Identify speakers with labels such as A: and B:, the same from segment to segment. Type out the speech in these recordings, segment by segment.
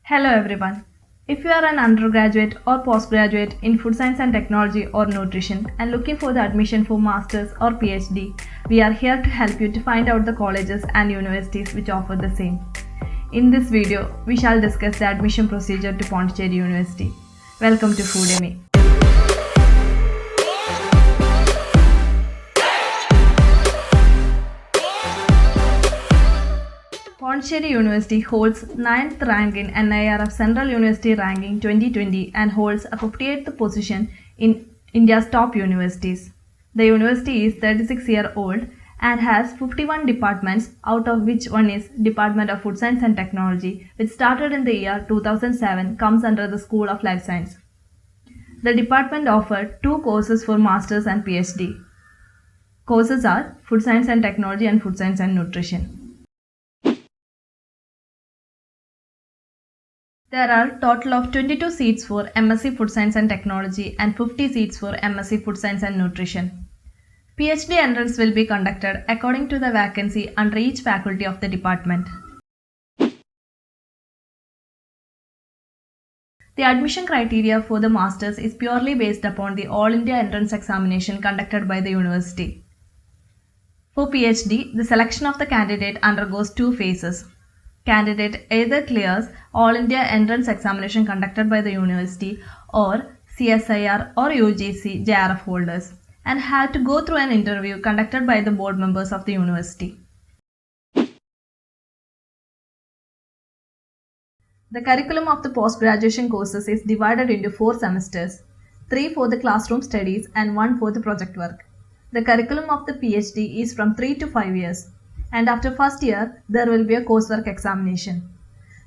A: Hello everyone. If you are an undergraduate or postgraduate in food science and technology or nutrition and looking for the admission for masters or PhD, we are here to help you to find out the colleges and universities which offer the same. In this video, we shall discuss the admission procedure to Pondicherry University. Welcome to Foodemy. Pondicherry University holds 9th rank in NIRF Central University Ranking 2020 and holds a 58th position in India's top universities. The university is 36-year-old and has 51 departments, out of which one is Department of Food Science and Technology, which started in the year 2007, comes under the School of Life Science. The department offers two courses for Masters and PhD. Courses are Food Science and Technology and Food Science and Nutrition. There are total of 22 seats for MSc Food Science and Technology and 50 seats for MSc Food Science and Nutrition. PhD entrance will be conducted according to the vacancy under each faculty of the department. The admission criteria for the masters is purely based upon the All India entrance examination conducted by the university. For PhD, the selection of the candidate undergoes two phases. Candidate either clears All India entrance examination conducted by the university or CSIR or UGC JRF holders and had to go through an interview conducted by the board members of the university. The curriculum of the post-graduation courses is divided into 4 semesters, 3 for the classroom studies and 1 for the project work. The curriculum of the PhD is from 3 to 5 years. And after first year, there will be a coursework examination.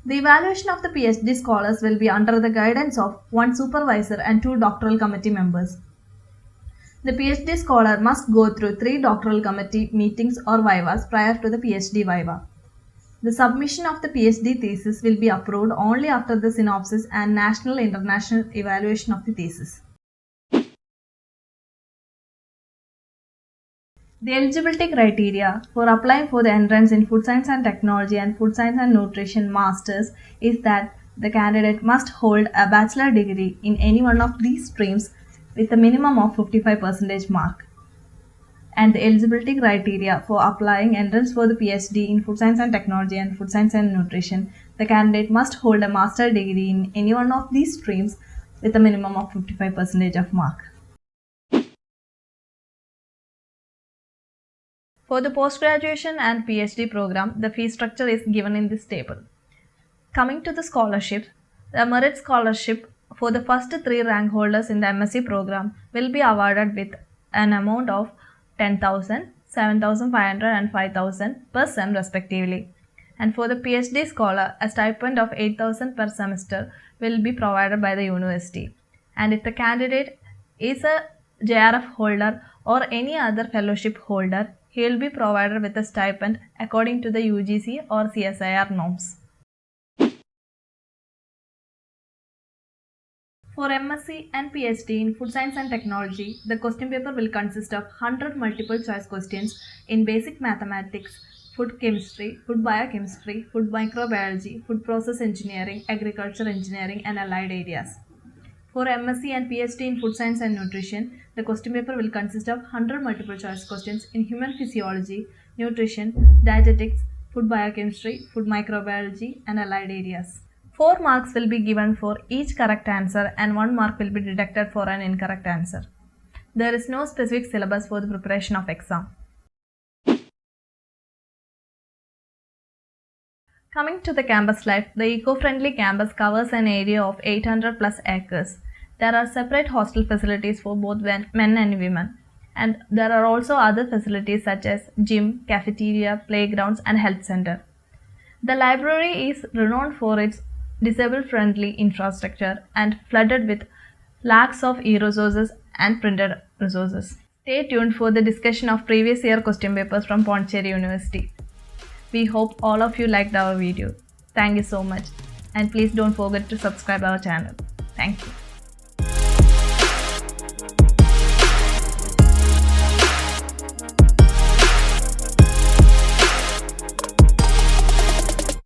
A: The evaluation of the PhD scholars will be under the guidance of one supervisor and 2 doctoral committee members. The PhD scholar must go through 3 doctoral committee meetings or vivas prior to the PhD viva. The submission of the PhD thesis will be approved only after the synopsis and national-international evaluation of the thesis. The eligibility criteria for applying for the entrance in Food Science and Technology and Food Science and Nutrition Masters is that the candidate must hold a bachelor degree in any one of these streams with a minimum of 55% mark. And the eligibility criteria for applying entrance for the PhD in Food Science and Technology and Food Science and Nutrition, the candidate must hold a master degree in any one of these streams with a minimum of 55% of mark. For the post-graduation and PhD program, the fee structure is given in this table. Coming to the scholarships, the merit scholarship for the first 3 rank holders in the MSc program will be awarded with an amount of 10,000, 7,500 and 5,000 per sem respectively. And for the PhD scholar, a stipend of 8,000 per semester will be provided by the university. And if the candidate is a JRF holder or any other fellowship holder, he will be provided with a stipend according to the UGC or CSIR norms. For MSc and PhD in Food Science and Technology, the question paper will consist of 100 multiple choice questions in basic mathematics, food chemistry, food biochemistry, food microbiology, food process engineering, agriculture engineering and allied areas. For MSc and PhD in Food Science and Nutrition, the question paper will consist of 100 multiple choice questions in human physiology, nutrition, dietetics, food biochemistry, food microbiology and allied areas. 4 marks will be given for each correct answer and 1 mark will be deducted for an incorrect answer. There is no specific syllabus for the preparation of exam. Coming to the campus life, the eco-friendly campus covers an area of 800 plus acres. There are separate hostel facilities for both men and women. And there are also other facilities such as gym, cafeteria, playgrounds and health center. The library is renowned for its disabled-friendly infrastructure and flooded with lakhs of e-resources and printed resources. Stay tuned for the discussion of previous year question papers from Pondicherry University. We hope all of you liked our video. Thank you so much and please don't forget to subscribe our channel. Thank you.